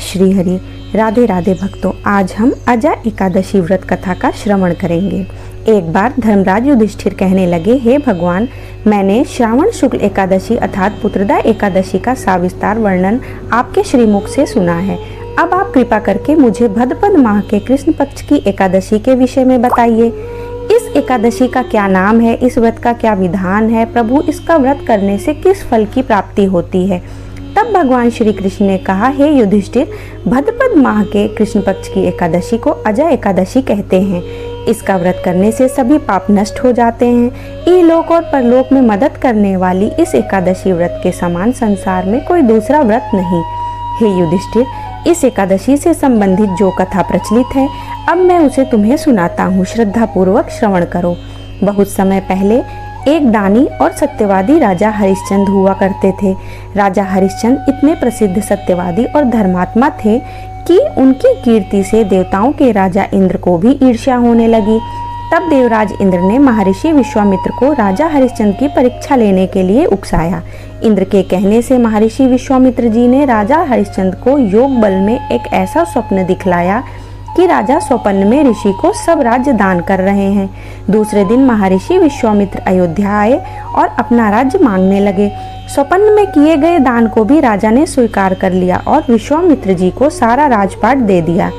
श्री हरि। राधे राधे भक्तों, आज हम अजा एकादशी व्रत कथा का श्रवण करेंगे। एक बार धर्मराज युधिष्ठिर कहने लगे, हे भगवान, मैंने श्रावण शुक्ल एकादशी अर्थात पुत्रदा एकादशी का सविस्तार वर्णन आपके श्रीमुख से सुना है। अब आप कृपा करके मुझे भद्रपद माह के कृष्ण पक्ष की एकादशी के विषय में बताइए। इस एकादशी का क्या नाम है, इस व्रत का क्या विधान है, प्रभु इसका व्रत करने से किस फल की प्राप्ति होती है। तब भगवान श्री कृष्ण ने कहा, हे युधिष्ठिर, भद्रपद माह के कृष्ण पक्ष की एकादशी को अजा एकादशी कहते हैं। इसका व्रत करने से सभी पाप नष्ट हो जाते हैं। इहलोक और परलोक में मदद करने वाली इस एकादशी व्रत के समान संसार में कोई दूसरा व्रत नहीं। हे युधिष्ठिर, इस एकादशी से संबंधित जो कथा प्रचलित है, अब मैं उसे तुम्हें सुनाता हूँ। श्रद्धा पूर्वक श्रवण करो। बहुत समय पहले एक दानी और सत्यवादी राजा हरिश्चंद्र हुआ करते थे। राजा हरिश्चंद्र इतने प्रसिद्ध सत्यवादी और धर्मात्मा थे कि उनकी कीर्ति से देवताओं के राजा इंद्र को भी ईर्ष्या होने लगी। तब देवराज इंद्र ने महर्षि विश्वामित्र को राजा हरिश्चंद्र की परीक्षा लेने के लिए उकसाया। इंद्र के कहने से महर्षि विश्वामित्र जी ने राजा हरिश्चंद्र को योग बल में एक ऐसा स्वप्न दिखलाया कि राजा स्वप्न में ऋषि को सब राज्य दान कर रहे हैं। दूसरे दिन महर्षि विश्वामित्र अयोध्या आए और अपना राज्य मांगने लगे। स्वप्न में किए गए दान को भी राजा ने स्वीकार कर लिया और विश्वामित्र जी को सारा राजपाट दे दिया।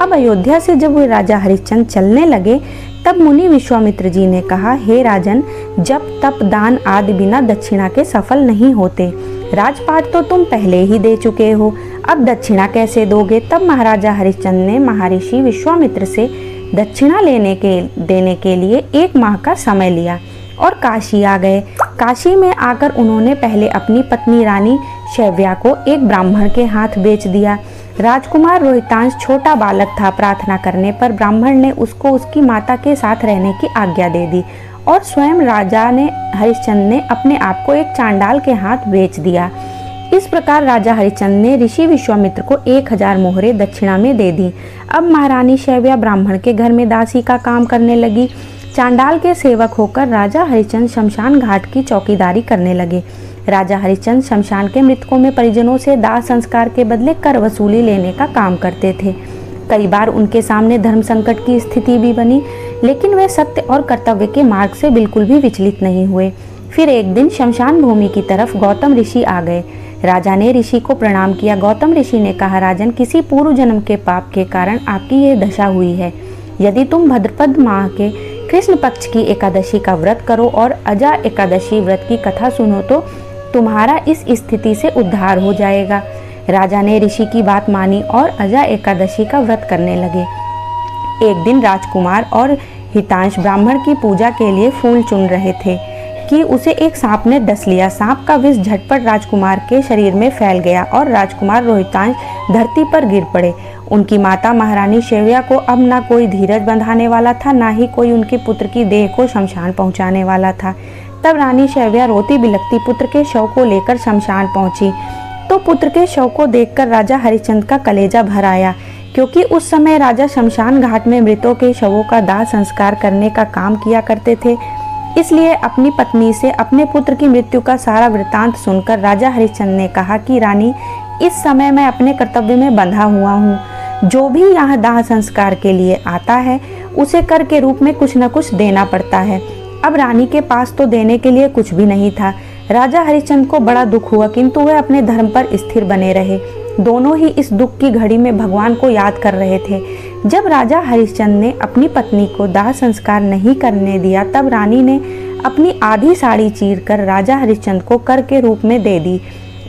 अब अयोध्या से जब वे राजा हरिश्चंद्र चलने लगे, तब मुनि विश्वामित्र जी ने कहा, हे राजन, जप तप दान आदि बिना दक्षिणा के सफल नहीं होते। राजपाट तो तुम पहले ही दे चुके हो, अब दक्षिणा कैसे दोगे। तब महाराजा हरिश्चंद्र ने महर्षि विश्वामित्र से दक्षिणा देने के लिए 1 माह का समय लिया और काशी आ गए। काशी में आकर उन्होंने पहले अपनी पत्नी रानी शैव्या को एक ब्राह्मण के हाथ बेच दिया। राजकुमार रोहितांश छोटा बालक था। प्रार्थना करने पर ब्राह्मण ने उसको उसकी माता के साथ रहने की आज्ञा दे दी और स्वयं राजा हरिश्चंद्र ने अपने आप को एक चांडाल के हाथ बेच दिया। इस प्रकार राजा हरिश्चंद्र ने ऋषि विश्वामित्र को 1000 मोहरे दक्षिणा में दे दी। अब महारानी शैव्या ब्राह्मण के घर में दासी का काम करने लगी। चांडाल के सेवक होकर राजा हरिश्चंद्र शमशान घाट की चौकीदारी करने लगे। राजा हरिश्चंद्र शमशान के मृतकों में परिजनों से दाह संस्कार के बदले कर वसूली लेने का काम करते थे। कई बार उनके सामने धर्म संकट की स्थिति भी बनी, लेकिन वे सत्य और कर्तव्य के मार्ग से बिल्कुल भी विचलित नहीं हुए। फिर एक दिन शमशान भूमि की तरफ गौतम ऋषि आ गए। राजा ने ऋषि को प्रणाम किया। गौतम ऋषि ने कहा, राजन, किसी पूर्व जन्म के पाप के कारण आपकी यह दशा हुई है। यदि तुम भद्रपद माह के कृष्ण पक्ष की एकादशी का व्रत करो और अजा एकादशी व्रत की कथा सुनो तो तुम्हारा इस स्थिति से उद्धार हो जाएगा। राजा ने ऋषि की बात मानी और अजा एकादशी का व्रत करने लगे। एक दिन राजकुमार और हितांश ब्राह्मण की पूजा के लिए फूल चुन रहे थे कि उसे एक सांप ने डस लिया। सांप का विष झटपट राजकुमार के शरीर में फैल गया और राजकुमार रोहितांश धरती पर गिर पड़े। उनकी माता महारानी शैव्या को अब ना कोई धीरज बंधाने वाला था, ना ही कोई उनके पुत्र की देह को शमशान पहुंचाने वाला था। तब रानी शैव्या रोती बिलखती पुत्र के शव को लेकर शमशान पहुंची तो पुत्र के शव को देखकर राजा हरिश्चंद्र का कलेजा भर आया, क्योंकि उस समय राजा शमशान घाट में मृतों के शवों का दाह संस्कार करने का काम किया करते थे। इसलिए अपनी पत्नी से अपने पुत्र की मृत्यु का सारा वृतांत सुनकर राजा हरिश्चंद्र ने कहा कि रानी, इस समय मैं अपने कर्तव्य में बंधा हुआ हूँ। जो भी यहाँ दाह संस्कार के लिए आता है उसे कर के रूप में कुछ न कुछ देना पड़ता है। अब रानी के पास तो देने के लिए कुछ भी नहीं था। राजा हरिश्चंद्र को बड़ा दुख हुआ, किंतु वे अपने धर्म पर स्थिर बने रहे। दोनों ही इस दुख की घड़ी में भगवान को याद कर रहे थे। जब राजा हरिश्चंद्र ने अपनी पत्नी को दाह संस्कार नहीं करने दिया, तब रानी ने अपनी आधी साड़ी चीरकर राजा हरिश्चंद्र को कर के रूप में दे दी।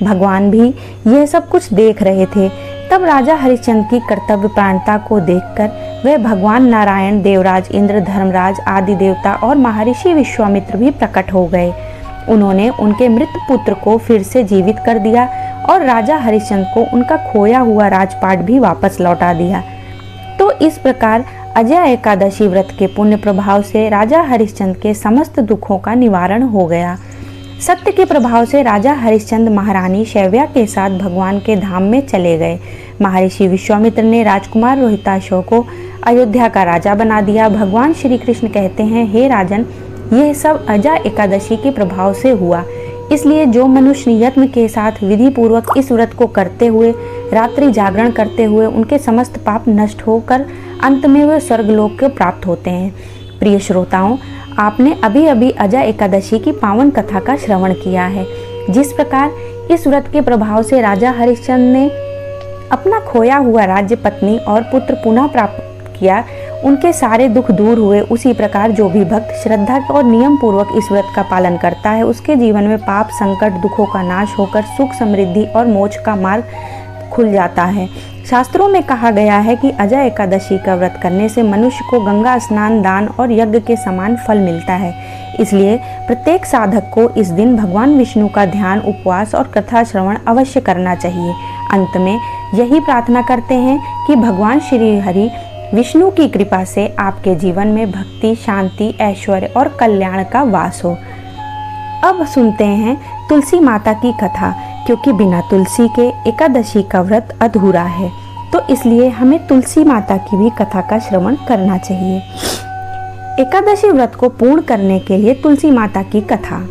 भगवान भी यह सब कुछ देख रहे थे। तब राजा हरिश्चंद्र की कर्तव्य प्राणता को देखकर वे भगवान नारायण, देवराज इंद्र, धर्मराज आदि देवता और महर्षि विश्वामित्र भी प्रकट हो गए। उन्होंने उनके मृत पुत्र को फिर से जीवित कर दिया और राजा हरिश्चंद्र को उनका खोया हुआ राजपाट भी वापस लौटा दिया। तो इस प्रकार अजय एकादशी व्रत के पुण्य प्रभाव से राजा हरिश्चंद्र के समस्त दुखों का निवारण हो गया। सत्य के प्रभाव से राजा हरिश्चंद्र महारानी शैव्या के साथ भगवान के धाम में चले गए। महर्षि विश्वामित्र ने राजकुमार रोहितांश को अयोध्या का राजा बना दिया। भगवान श्री कृष्ण कहते हैं, हे राजन, यह सब अजा एकादशी के प्रभाव से हुआ। इसलिए जो मनुष्य यत्न के साथ विधि पूर्वक इस व्रत को करते हुए रात्रि जागरण करते हुए उनके समस्त पाप नष्ट होकर अंत में वे स्वर्गलोक को प्राप्त होते हैं। प्रिय श्रोताओं, आपने अभी अभी अजा एकादशी की पावन कथा का श्रवण किया है। जिस प्रकार इस व्रत के प्रभाव से राजा हरिश्चंद्र ने अपना खोया हुआ राज्य, पत्नी और पुत्र पुनः प्राप्त किया, उनके सारे दुख दूर हुए, उसी प्रकार जो भी भक्त श्रद्धा और नियम पूर्वक इस व्रत का पालन करता है उसके जीवन में पाप, संकट, दुखों का नाश होकर सुख, समृद्धि और मोक्ष का मार्ग खुल जाता है। शास्त्रों में कहा गया है कि अजा एकादशी का व्रत करने से मनुष्य को गंगा स्नान, दान और यज्ञ के समान फल मिलता है। इसलिए प्रत्येक साधक को इस दिन भगवान विष्णु का ध्यान, उपवास और कथा श्रवण अवश्य करना चाहिए। अंत में यही प्रार्थना करते हैं कि भगवान श्री हरि विष्णु की कृपा से आपके जीवन में भक्ति, शांति, ऐश्वर्य और कल्याण का वास हो। अब सुनते हैं तुलसी माता की कथा, क्योंकि बिना तुलसी के एकादशी का व्रत अधूरा है, तो इसलिए हमें तुलसी माता की भी कथा का श्रवण करना चाहिए। एकादशी व्रत को पूर्ण करने के लिए तुलसी माता की कथा।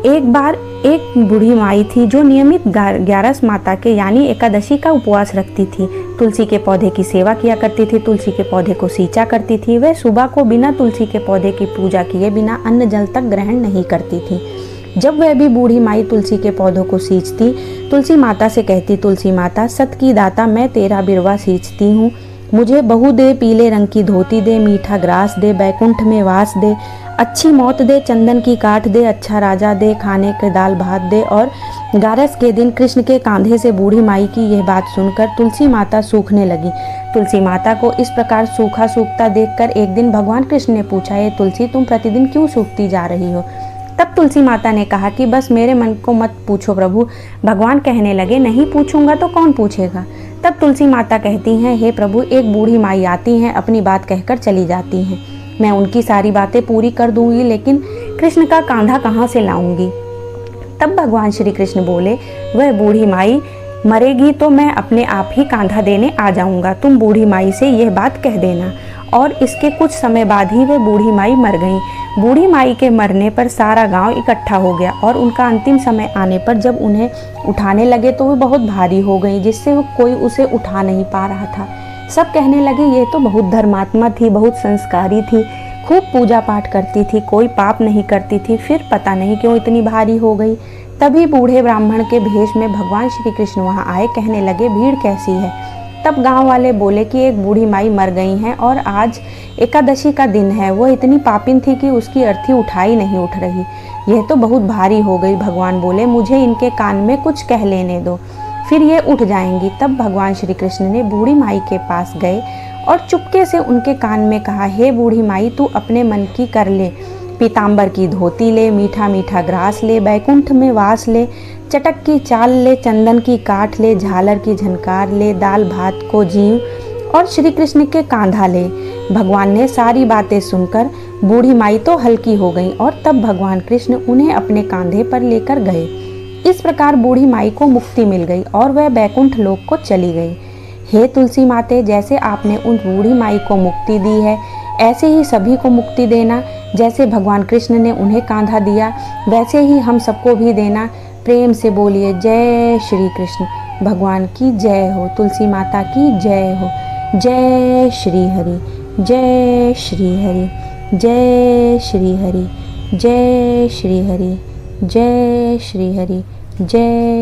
एक बार एक बूढ़ी माई थी जो नियमित 11 माता के यानी एकादशी का उपवास रखती थी। तुलसी के पौधे की सेवा किया करती थी, तुलसी के पौधे को सींचा करती थी। वह सुबह को बिना तुलसी के पौधे की पूजा किए बिना अन्न जल तक ग्रहण नहीं करती थी। जब वह भी बूढ़ी माई तुलसी के पौधों को सींचती, तुलसी माता से कहती, तुलसी माता, सत की दाता, मैं तेरा बिरवा सींचती हूँ, मुझे बहू दे, पीले रंग की धोती दे, मीठा ग्रास दे, बैकुंठ में वास दे, अच्छी मौत दे, चंदन की काठ दे, अच्छा राजा दे, खाने के दाल भात दे। और 11 के दिन कृष्ण के कांधे से बूढ़ी माई की यह बात सुनकर तुलसी माता सूखने लगी। तुलसी माता को इस प्रकार सूखा सूखता देखकर एक दिन भगवान कृष्ण ने पूछा, ये तुलसी, तुम प्रतिदिन क्यों सूखती जा रही हो? तब तुलसी माता ने कहा कि बस मेरे मन को मत पूछो प्रभु। भगवान कहने लगे, नहीं पूछूंगा तो कौन पूछेगा? तब तुलसी माता कहती हैं, हे प्रभु, एक बूढ़ी माई आती हैं, अपनी बात कहकर चली जाती हैं। मैं उनकी सारी बातें पूरी कर दूंगी, लेकिन कृष्ण का कांधा कहाँ से लाऊंगी? तब भगवान श्री कृष्ण बोले, वह बूढ़ी माई मरेगी तो मैं अपने आप ही कांधा देने आ जाऊंगा, तुम बूढ़ी माई से यह बात कह देना। और इसके कुछ समय बाद ही वह बूढ़ी माई मर गई। बूढ़ी माई के मरने पर सारा गांव इकट्ठा हो गया और उनका अंतिम समय आने पर जब उन्हें उठाने लगे तो वे बहुत भारी हो गई, जिससे वो कोई उसे उठा नहीं पा रहा था। सब कहने लगे, ये तो बहुत धर्मात्मा थी, बहुत संस्कारी थी, खूब पूजा पाठ करती थी, कोई पाप नहीं करती थी, फिर पता नहीं क्यों इतनी भारी हो गई। तभी बूढ़े ब्राह्मण के भेष में भगवान श्री कृष्ण वहाँ आए। कहने लगे, भीड़ कैसी है? तब गांव वाले बोले कि एक बूढ़ी माई मर गई हैं और आज एकादशी का दिन है। वो इतनी पापिन थी कि उसकी अर्थी उठाई नहीं उठ रही, यह तो बहुत भारी हो गई। भगवान बोले, मुझे इनके कान में कुछ कह लेने दो, फिर ये उठ जाएंगी। तब भगवान श्री कृष्ण ने बूढ़ी माई के पास गए और चुपके से उनके कान में कहा, हे बूढ़ी माई, तू अपने मन की कर ले, पीताम्बर की धोती ले, मीठा मीठा ग्रास ले, बैकुंठ में वास ले, चटक की चाल ले, चंदन की काठ ले, झालर की झनकार ले, दाल भात को जीव और श्री कृष्ण के कांधा ले। भगवान ने सारी बातें सुनकर बूढ़ी माई तो हल्की हो गई और तब भगवान कृष्ण उन्हें अपने कांधे पर लेकर गए। इस प्रकार बूढ़ी माई को मुक्ति मिल गई और वह बैकुंठ लोक को चली गई। हे तुलसी माते, जैसे आपने उन बूढ़ी माई को मुक्ति दी है, ऐसे ही सभी को मुक्ति देना। जैसे भगवान कृष्ण ने उन्हें कांधा दिया, वैसे ही हम सबको भी देना। प्रेम से बोलिए, जय श्री कृष्ण। भगवान की जय हो, तुलसी माता की जय हो। जय श्री हरि, जय श्री हरि, जय श्री हरि, जय श्री हरि, जय श्री हरि, जय